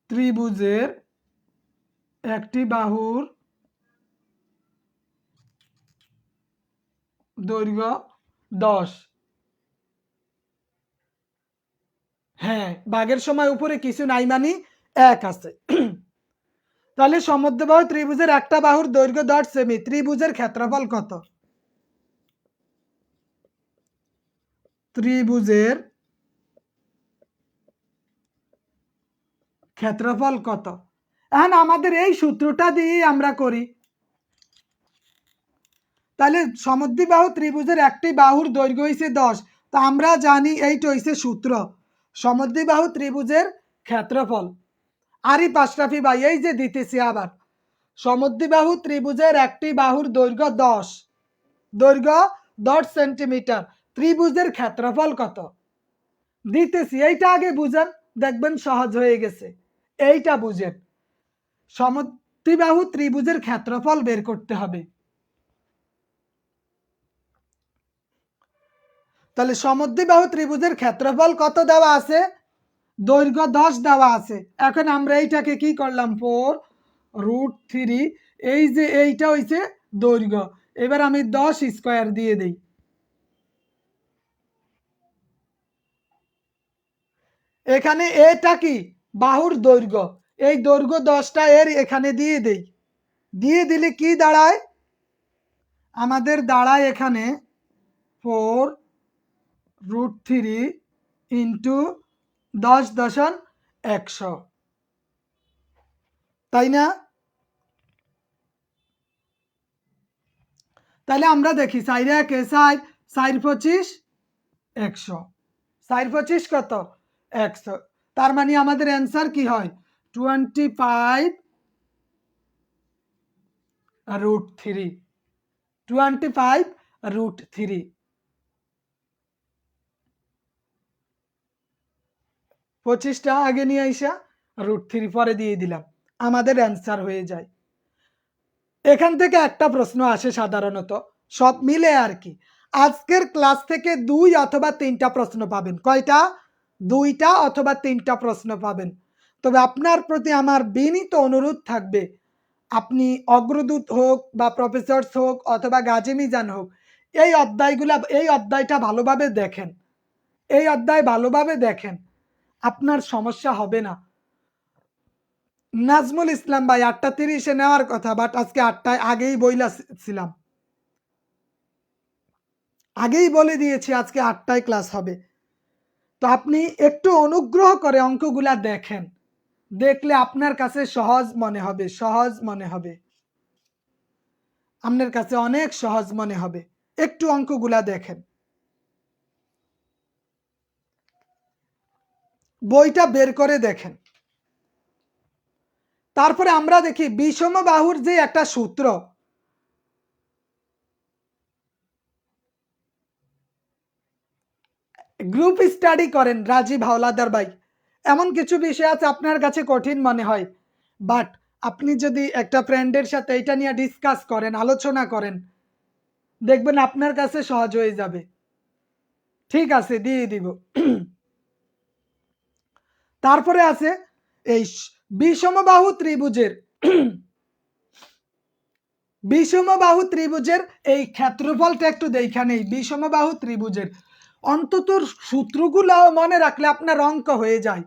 ত্রিভুজের একটি বাহুর দৈর্ঘ্য 10। হ্যাঁ, ভাগের সময় উপরে কিছু নাই মানে 1 আছে। তাহলে সমদ্বিবাহু ত্রিভুজের একটা বাহুর দৈর্ঘ্য 10 সেমি, ত্রিভুজের ক্ষেত্রফল কত? ত্রিভুজের ক্ষেত্রফল কত? এখন আমাদের এই সূত্রটা দিয়ে আমরা করি। তাহলে সমদ্বিবাহু ত্রিভুজের একটি বাহুর দৈর্ঘ্য হইছে 10, তো আমরা জানি এইটা হইছে সূত্র সমদ্বিবাহু ত্রিভুজের ক্ষেত্রফল। আরই পাশরাফি ভাই এই যে দিতেছি আবার, সমদ্বিবাহু ত্রিভুজের একটি বাহুর দৈর্ঘ্য 10, দৈর্ঘ্য 10 সেন্টিমিটার, ত্রিভুজের ক্ষেত্রফল কত দিতেছি। এইটা আগে বুঝেন, দেখবেন সহজ হয়ে গেছে। এইটা বুঝেন, সমদ্বিবাহু ত্রিভুজের ক্ষেত্রফল বের করতে হবে। তাহলে সমদ্বিবাহু ত্রিভুজের ক্ষেত্রফল কত দেওয়া আছে? দৈর্ঘ্য 10 দেওয়া আছে। এখন আমরা এইটাকে কি করলাম 4√3, এই যে এইটা হইছে দৈর্ঘ্য, এবার আমি 10 স্কয়ার দিয়ে দেই। এখানে এটা কি বাহুর দৈর্ঘ্য, এই দৈর্ঘ্য 10টা এর এখানে দিয়ে দেই, দিয়ে দিলে কি দাঁড়ায় আমাদের, দাঁড়ায় এখানে 4√3 ইন্টু 10,100, তাই না? তাহলে আমরা দেখি 4 একে 4, 4 25 100, 4 25 কত 100। তার মানে আমাদের অ্যান্সার কি হয় 25√3, 25√3। 25টা আগে নিয়ে আইসা √3 পরে দিয়ে দিলাম, আমাদের অ্যান্সার হয়ে যায়। এখান থেকে একটা প্রশ্ন আসে সাধারণত, সব মিলে আর কি। আজকের ক্লাস থেকে 2 অথবা 3টা প্রশ্ন পাবেন। কয়টা? 2টা অথবা 3টা প্রশ্ন পাবেন। তবে আপনার প্রতি আমার বিনীত অনুরোধ থাকবে, আপনি অগ্রদূত হোক বা প্রফেসরস হোক অথবা গাজী মিজান হোক, এই অধ্যায়টা ভালোভাবে দেখেন, এই অধ্যায় ভালোভাবে দেখেন, আপনার সমস্যা হবে না। নাজমুল ইসলাম ভাই 8:30-এ নেওয়ার কথা, বাট আজকে 8টায় আগেই ছিলাম, আগেই বলে দিয়েছি আজকে 8টায় ক্লাস হবে। তো আপনি একটু অনুগ্রহ করে অঙ্কগুলা দেখেন, দেখলে আপনার কাছে সহজ মনে হবে, সহজ মনে হবে, আপনার কাছে অনেক সহজ মনে হবে। একটু অঙ্কগুলা দেখেন, বইটা বের করে দেখেন। তারপরে আমরা দেখি বিষমবাহুর যে একটা সূত্র, গ্রুপ স্টাডি করেন রাজীব হাওলাদার ভাই। এমন কিছু বিষয় আছে আপনার কাছে কঠিন মনে হয়, বাট আপনি যদি একটা ফ্রেন্ডের সাথে এটা নিয়ে ডিসকাস করেন, আলোচনা করেন, দেখবেন আপনার কাছে সহজ হয়ে যাবে। ঠিক আছে, দিয়ে দিব। তারপরে আছে এই বিষমবাহু ত্রিভুজের বিষমবাহু ত্রিভুজের এই ক্ষেত্রফলটা একটু দেখে নেই। বিষমবাহু ত্রিভুজের অন্তত সূত্রগুলো মনে রাখলে আপনার অঙ্ক হয়ে যায়,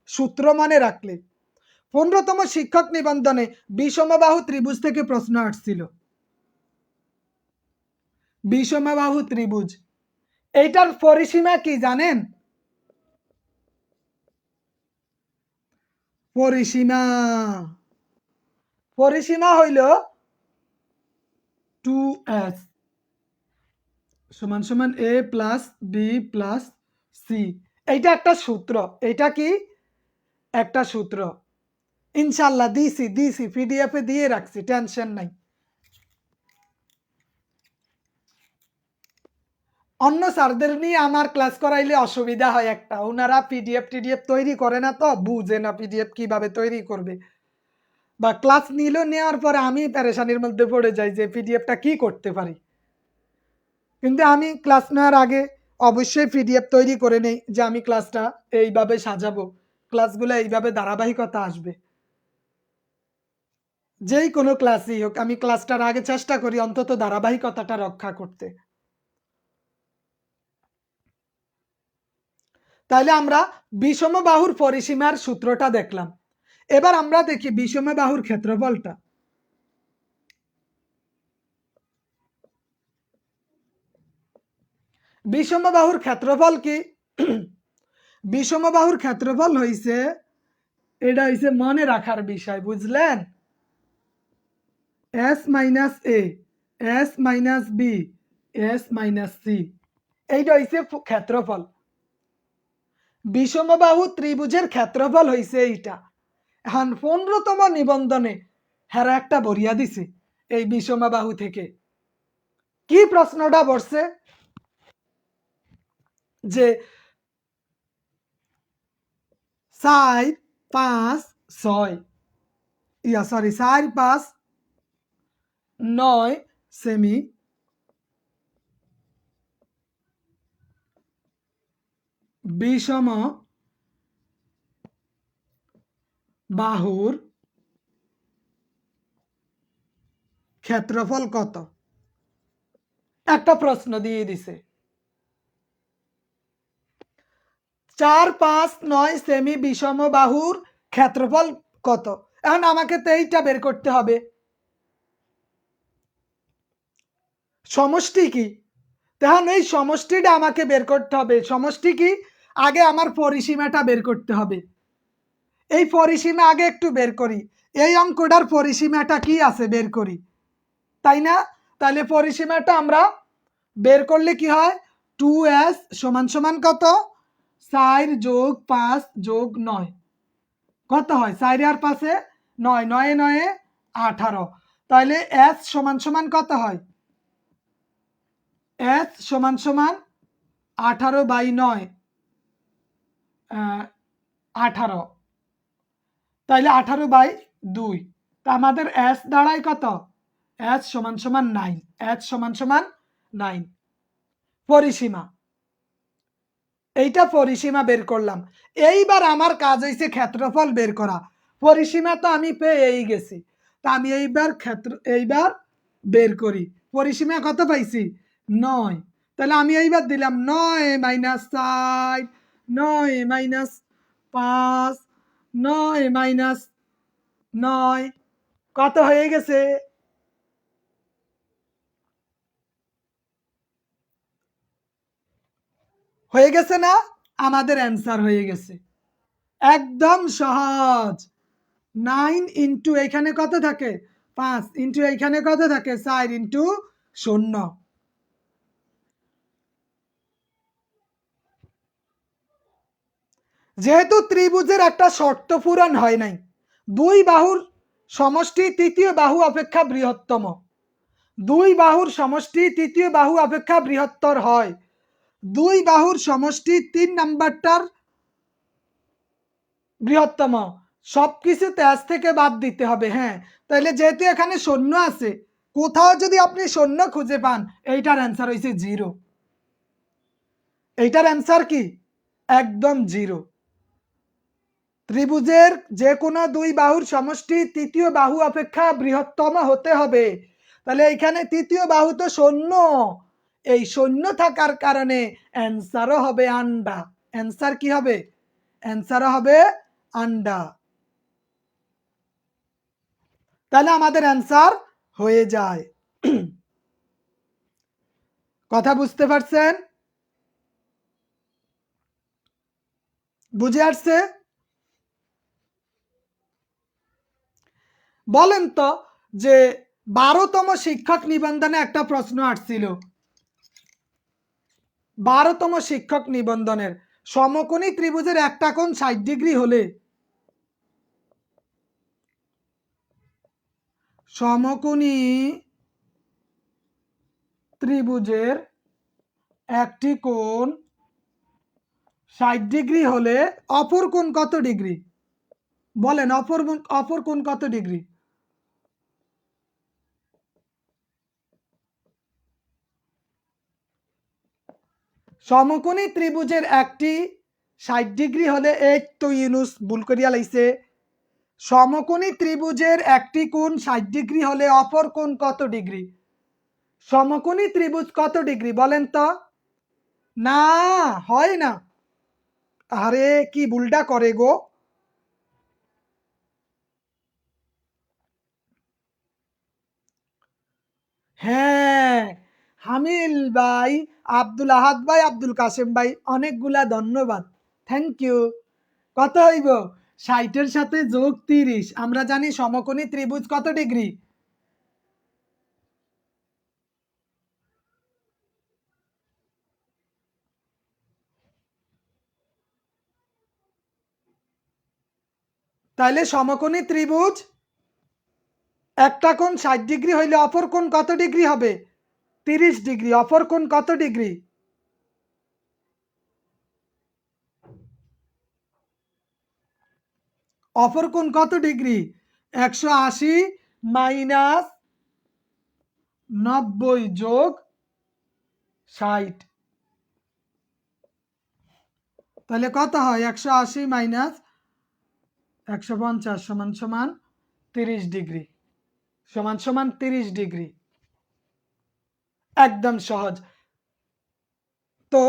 সূত্র মনে রাখলে। 15তম শিক্ষক নিবন্ধনে বিষমবাহু ত্রিভুজ থেকে প্রশ্ন আসছিল। বিষমবাহু ত্রিভুজ এইটার পরিসীমা কি জানেন? পরিসীমা পরিসীমা হইল 2s সমান সমান a plus B plus C. এইটা একটা সূত্র। এটা কি একটা সূত্র? ইনশাল্লাহ দিছি পিডিএফ এ দিয়ে রাখছি, টেনশন নাই। অন্য স্যারদের নিয়ে আমার ক্লাস করাইলে অসুবিধা হয় একটা, ওনারা পিডিএফ তৈরি করে না, তো বুঝে না পিডিএফ কিভাবে তৈরি করবে, বা ক্লাস নিল, নেওয়ার পরে আমি পেরেশানির মধ্যে পড়ে যাই যে পিডিএফটা কি করতে পারি। কিন্তু আমি ক্লাস নেওয়ার আগে অবশ্যই পিডিএফ তৈরি করে নেই যে আমি ক্লাসটা এইভাবে সাজাবো, ক্লাসগুলো এইভাবে ধারাবাহিকতা আসবে। যেই কোনো ক্লাসই হোক, আমি ক্লাসটার আগে চেষ্টা করি অন্তত ধারাবাহিকতাটা রক্ষা করতে। তাহলে আমরা বিষমবাহুর পরিসীমার সূত্রটা দেখলাম। এবার আমরা দেখি বিষমবাহুর ক্ষেত্রফলটা। বিষমবাহুর ক্ষেত্রফল কি? বিষমবাহুর ক্ষেত্রফল হইছে, এটা হইছে মনে রাখার বিষয়, বুঝলেন? s minus a, s minus b, s minus c, এইটা হইছে ক্ষেত্রফল। বিষমবাহু ত্রিভুজের ক্ষেত্রফল হইছে এইটা। এখন 15তম নিবন্ধনে হেরা একটা বরিয়া দিছে এই বিষমবাহু থেকে। কি প্রশ্নটা বসছে যে 4 5 6 4 5 9 সেমি বিষম বাহুর ক্ষেত্রফল কত? একটা প্রশ্ন দিয়ে দিছে। 4 5 9 সেমি বিষম বাহুর ক্ষেত্রফল কত? এখন আমাকে তো এইটা বের করতে হবে। সমষ্টি কি? তখন এই সমষ্টিটা আমাকে বের করতে হবে। সমষ্টি কি? আগে আমার পরিসীমাটা বের করতে হবে। এই পরিসীমা আগে একটু বের করি। এই অঙ্কটার পরিসীমাটা কি আছে বের করি, তাই না? তাহলে পরিসীমাটা আমরা বের করলে কি হয়? 2s সমান সমান কত? 4 যোগ 5 যোগ 9 কত হয়? 4 আর 5 9, 9 9 18। তাহলে s সমান সমান কত হয়? s সমান সমান 18/9 18, তাইলে 18/2। তা আমাদের s দাঁড়ায় কত? s সমান সমান 9, s সমান সমান 9। পরিসীমা, এইটা পরিসীমা বের করলাম। এইবার আমার কাজ হইছে ক্ষেত্রফল বের করা। পরিসীমা তো আমি পেয়েই গেছি, তা আমি এইবার বের করি। পরিসীমা কত পাইছি? 9। তাহলে আমি এইবার দিলাম 9 মাইনাস 4, 9 মাইনাস 5, 9 মাইনাস 9 কত হয়ে গেছে? হয়ে গেছে না? আমাদের অ্যান্সার হয়ে গেছে। একদম সহজ। 9 ইন্টু এখানে কত থাকে? 5 ইন্টু এখানে কত থাকে? 4 ইন্টু 0। যেহেতু ত্রিভুজের একটা শর্ত পূরণ হয় নাই, দুই বাহুর সমষ্টি তৃতীয় বাহু অপেক্ষা বৃহত্তম, দুই বাহুর সমষ্টি তৃতীয় বাহু অপেক্ষা বৃহত্তর হয়, দুই বাহুর সমষ্টি 3 নাম্বারটার বৃহত্তম, সবকিছু তেজ থেকে বাদ দিতে হবে। হ্যাঁ, তাহলে যেহেতু এখানে শূন্য আছে, কোথাও যদি আপনি শূন্য খুঁজে পান, এইটার অ্যান্সার হয়েছে 0। এইটার অ্যান্সার কি? একদম 0। ত্রিভুজের যে কোনো দুই বাহুর সমষ্টি তৃতীয় বাহু অপেক্ষা বৃহত্তম হতে হবে। তাহলে এইখানে তৃতীয় বাহু তো শূন্য, এই শূন্য থাকার কারণে অ্যান্সারও হবে আন্ডা। অ্যান্সার কি হবে? অ্যান্সারও হবে আন্ডা। তাহলে আমাদের অ্যান্সার হয়ে যায়। কথা বুঝতে পারছেন? বুঝে আসছে? বলেন তো যে 12তম শিক্ষক নিবন্ধনে একটা প্রশ্ন আসছিল, 12তম শিক্ষক নিবন্ধনের সমকোণী ত্রিভুজের একটা কোণ 60 ডিগ্রি হলে সমকোণী ত্রিভুজের একটি কোণ 60 ডিগ্রি হলে অপর কোণ কত ডিগ্রি? বলেন অপর কোণ কত ডিগ্রি? সমকোণী ত্রিভুজের একটি 60 ডিগ্রি হলে, এই তো ইউনুস ভুল করিয়া লাইছে। সমকোণী ত্রিভুজের একটি কোণ 60 ডিগ্রি হলে অপর কোণ কত ডিগ্রি? সমকোণী ত্রিভুজ কত ডিগ্রি বলেন তো? না হয় না, আরে কি ভুলটা করে গো। হ্যাঁ, হামিল ভাই, আব্দুল আহাদ ভাই, আব্দুল কাসেম ভাই, অনেকগুলা ধন্যবাদ, থ্যাংক ইউ। কত হইব? 60-এর সাথে যোগ 30। আমরা জানি সমকোণী ত্রিভুজ কত ডিগ্রি? তাহলে সমকোণী ত্রিভুজ একটা কোণ 60 ডিগ্রি হইলে অপর কোণ কত ডিগ্রি হবে? 30 ডিগ্রি। অপর কোণ কত ডিগ্রি? অপর কোণ কত ডিগ্রি? 180 মাইনাস 90 যোগ 60। তাহলে কত হয়? 180 মাইনাস 150 সমান সমান 30 ডিগ্রি, সমান সমান 30 ডিগ্রি। একদম সহজ। তো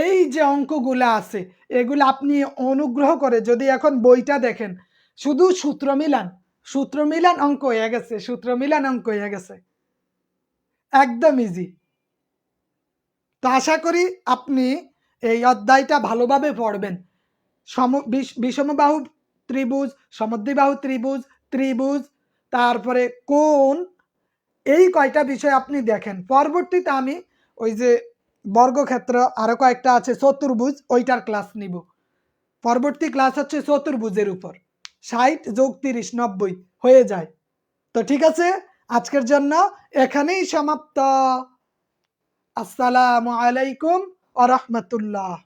এই যে অঙ্কগুলো আছে এগুলো আপনি অনুগ্রহ করে যদি এখন বইটা দেখেন, শুধু সূত্র মিলান অঙ্ক হয়ে গেছে, সূত্র মিলান অঙ্ক হয়ে গেছে, একদম ইজি। তো আশা করি আপনি এই অধ্যায়টা ভালোভাবে পড়বেন। বিষমবাহু ত্রিভুজ, সমদ্বিবাহু ত্রিভুজ, ত্রিভুজ, তারপরে কোণ, এই কয়টা বিষয় আপনি দেখেন। পরবর্তীতে আমি ওই যে বর্গক্ষেত্র আরো কয়েকটা আছে, চতুর্ভুজ, ওইটার ক্লাস নিব। পরবর্তী ক্লাস হচ্ছে চতুর্ভুজের উপর। 60 যোগ 30 90 হয়ে যায়। তো ঠিক আছে, আজকের জন্য এখানেই সমাপ্ত। আসসালামু আলাইকুম ওয়া রাহমাতুল্লাহ।